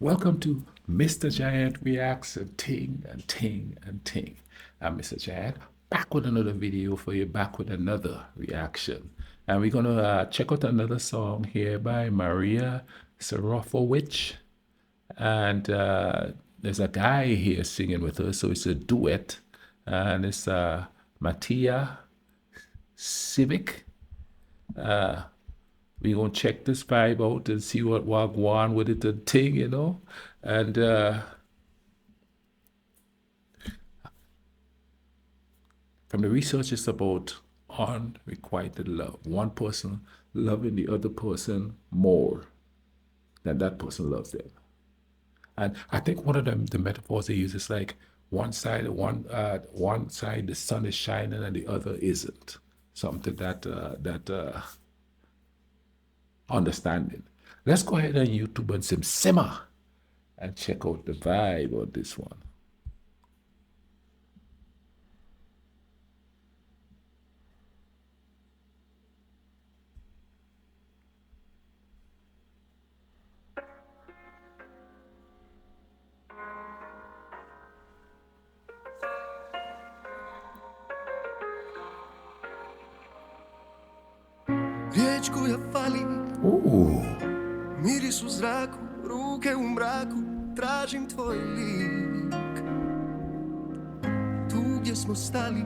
Welcome to Mr. Giant Reacts and Ting and Ting and Ting. I'm Mr. Giant, back with another video for you, back with another reaction. And we're gonna check out another song here by Marija Serifovic. And there's a guy here singing with her, so it's a duet. And it's Matija Cvek. We gonna check this vibe out and see what go on with it and thing, you know. And from the research, it's about unrequited love. One person loving the other person more than that person loves them. And I think one of the metaphors they use is like one side the sun is shining and the other isn't. Something that understanding. Let's go ahead and YouTube and some simmer and check out the vibe on this one. Riječ koja fali, miris u zraku, ruke u mraku, tražim tvoj lik. Tu gdje smo stali,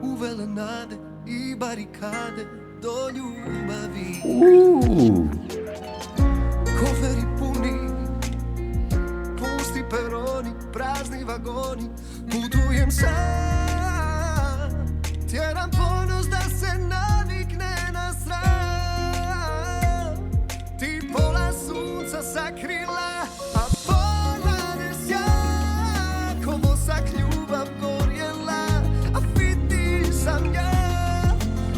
uvele nade i barikade do ljubavi. Koferi puni, pusti peroni, prazni vagoni, putujem sam, tjeram ponos da se navikne na sram. Ti pola sunca sakrila, a pola nesja, ko vosak ljubav gorjela, a ti sam ja.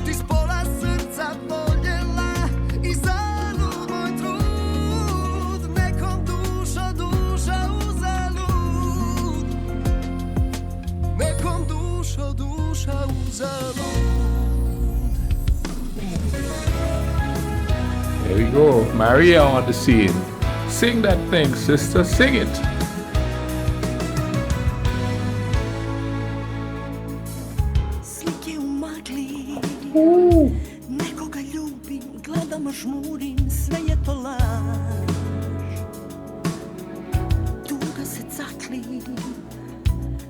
Ti s pola srca voljela i zalud moj trud, nekom duša uzalud, nekom duša uzalud. There we go, Maria on the scene. Sing that thing, sister, sing it. Slike u magli, nekoga ljubim, gledam, žmurim, sve je to laž. Tuga se cakli,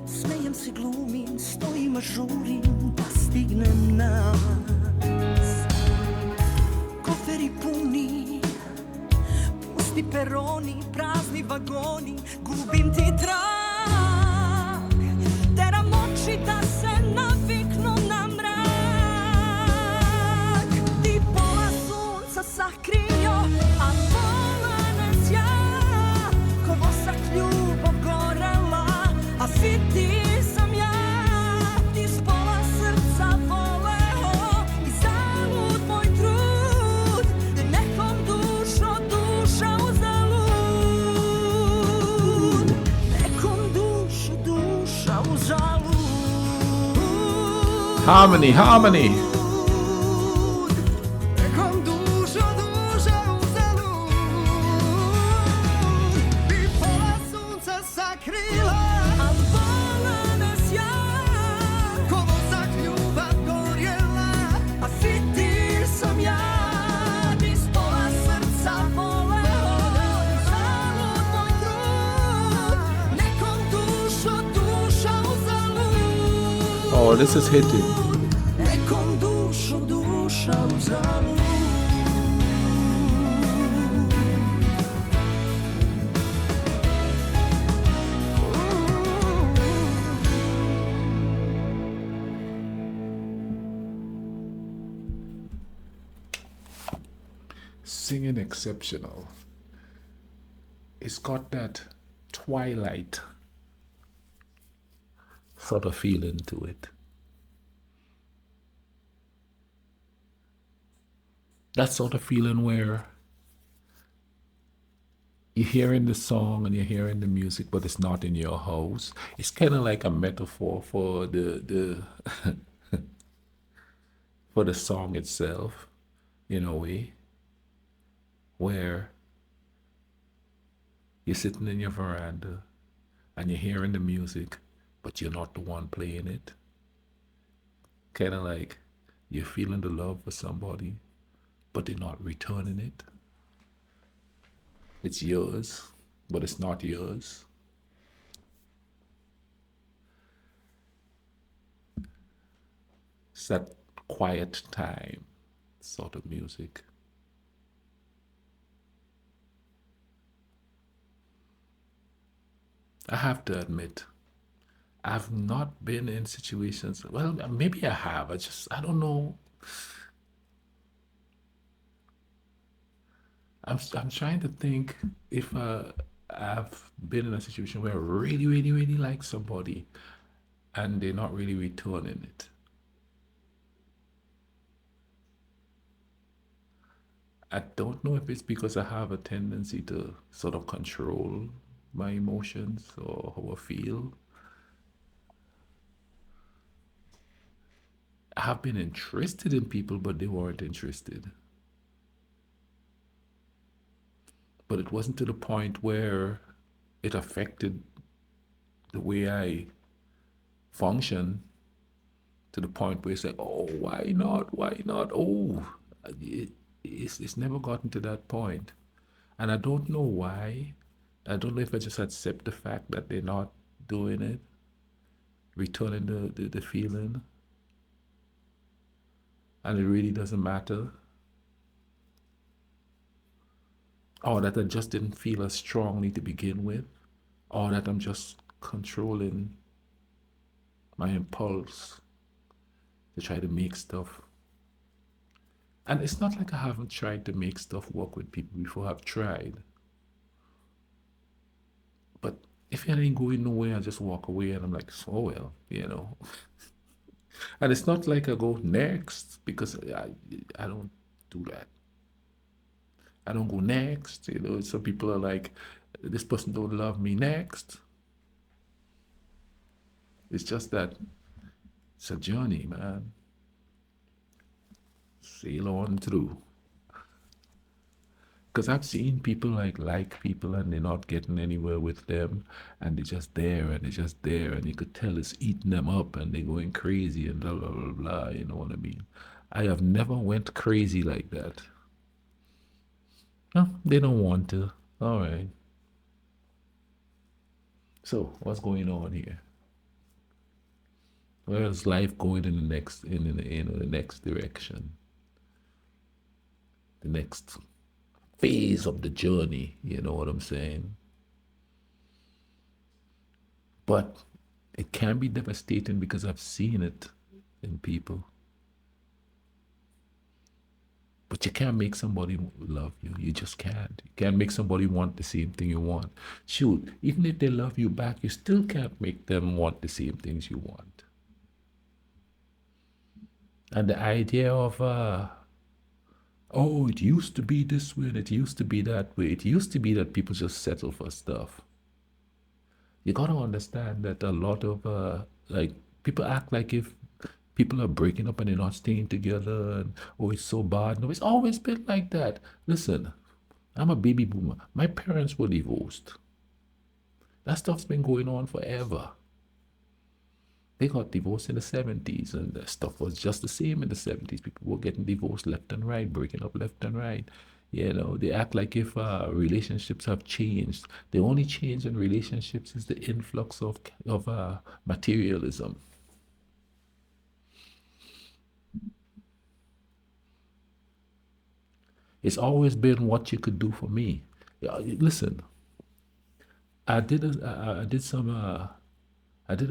smejem se, glumim, stojim, žurim, da stignem nas. Koferi puni, pusti peroni, prazni vagoni, gubim ti trag, teram oči da se naviknu na mrak. Ti pola sunca sakrio, a pola nesja, ko vosak ljubav gorela, a si ti sam ja. Ti s pola srca voleo i zalud moj trud, nekom duša uzalud, nekom duša uzalud. Harmony, harmony. Nekom duša uzalud. Ti pola sunca sakrila, A pola nesja, ko vosak ljubav gorjela, a si ti sam ja. Ti s pola srca voleo, zalud moj trud, nekom duša uzalud. Oh, this is hitting. Nekom duša uzalud. Singing exceptional. It's got that twilight sort of feeling to it. That sort of feeling where you're hearing the song and you're hearing the music, but it's not in your house. It's kind of like a metaphor for the for the song itself, in a way, where You're sitting in your veranda and you're hearing the music, but you're not the one playing it. Kind of like you're feeling the love for somebody, but they're not returning it. It's yours, but it's not yours. It's that quiet time sort of music. I have to admit, I've not been in situations, well, maybe I have. I don't know. I'm trying to think if I've been in a situation where I really, really, really like somebody and they're not really returning it. I don't know if it's because I have a tendency to sort of control my emotions or how I feel. I have been interested in people, but they weren't interested. But it wasn't to the point where it affected the way I function, to the point where it's like, oh, why not? Why not? Oh, it's never gotten to that point. And I don't know why. I don't know if I just accept the fact that they're not doing it, returning the feeling, and it really doesn't matter. Or that I just didn't feel as strongly to begin with, or that I'm just controlling my impulse to try to make stuff. And it's not like I haven't tried to make stuff work with people before. I've tried. But if it ain't going nowhere, I just walk away and I'm like, oh well, you know. And it's not like I go next, because I don't do that. I don't go next. You know, some people are like, this person don't love me next. It's just that it's a journey, man. Sail on through. Because I've seen people like people and they're not getting anywhere with them, and they're just there and they're just there, and you could tell it's eating them up and they're going crazy and blah blah blah blah. You know what I mean? I have never went crazy like that. No, they don't want to. All right. So what's going on here? Where is life going in the next the next direction? The next phase of the journey, you know what I'm saying? But it can be devastating because I've seen it in people. But you can't make somebody love you. You just can't. You can't make somebody want the same thing you want. Shoot, even if they love you back, you still can't make them want the same things you want. And the idea of, oh, it used to be this way and it used to be that way. It used to be that people just settle for stuff. You gotta understand that a lot of, like, people act like if people are breaking up and they're not staying together and, oh, it's so bad. No, it's always been like that. Listen, I'm a baby boomer. My parents were divorced. That stuff's been going on forever. They got divorced in the 70s, and the stuff was just the same in the 70s. People were getting divorced left and right, breaking up left and right. You know, they act like if relationships have changed. The only change in relationships is the influx of materialism. It's always been what you could do for me. Listen, I did a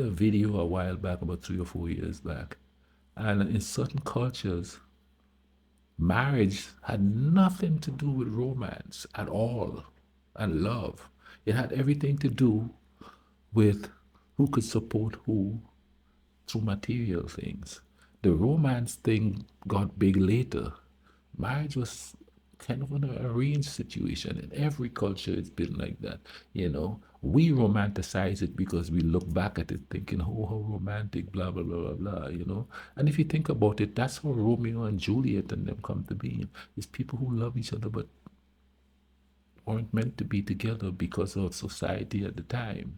video a while back, about 3 or 4 years back, and in certain cultures, marriage had nothing to do with romance at all, and love. It had everything to do with who could support who through material things. The romance thing got big later. Marriage was kind of an arranged situation. In every culture, it's been like that. You know, we romanticize it because we look back at it thinking, oh, how romantic, blah, blah, blah, blah, blah, you know. And if you think about it, that's how Romeo and Juliet and them come to be. It's people who love each other, but weren't meant to be together because of society at the time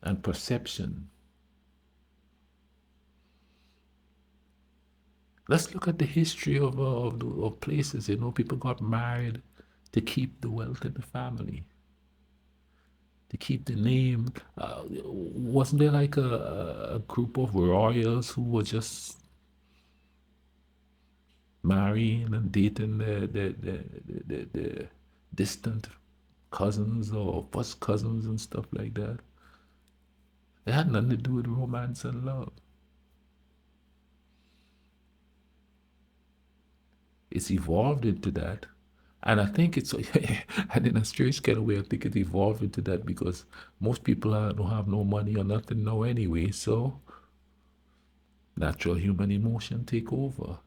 and perception. Let's look at the history of places. You know, people got married to keep the wealth in the family, to keep the name. Wasn't there like a group of royals who were just marrying and dating the distant cousins or first cousins and stuff like that? It had nothing to do with romance and love. It's evolved into that. And I think it's, and in a strange kind of way, I think it evolved into that because most people don't have no money or nothing now anyway. So natural human emotion take over.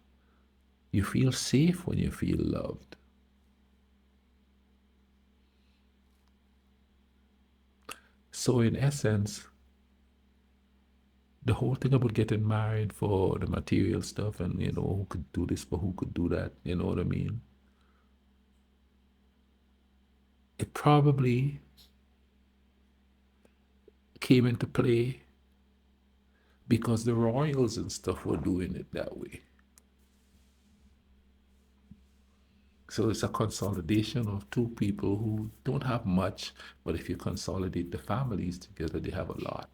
You feel safe when you feel loved. So in essence, the whole thing about getting married for the material stuff and, you know, who could do this, but who could do that, you know what I mean? It probably came into play because the royals and stuff were doing it that way. So it's a consolidation of two people who don't have much, but if you consolidate the families together, they have a lot.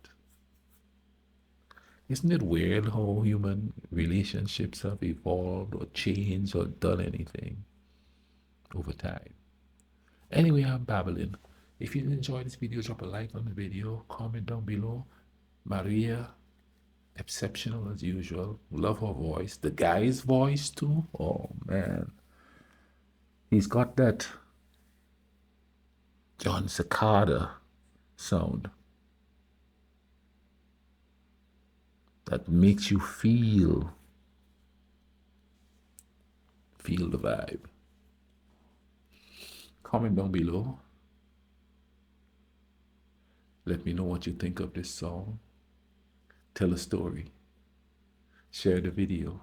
Isn't it weird how human relationships have evolved or changed or done anything over time? Anyway, I'm babbling. If you enjoyed this video, drop a like on the video, comment down below. Maria, exceptional as usual. Love her voice. The guy's voice too. Oh man. He's got that John Cicada sound that makes you feel the vibe. Comment down below. Let me know what you think of this song. Tell a story. Share the video.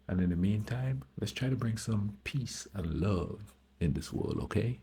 And in the meantime, let's try to bring some peace and love in this world, okay?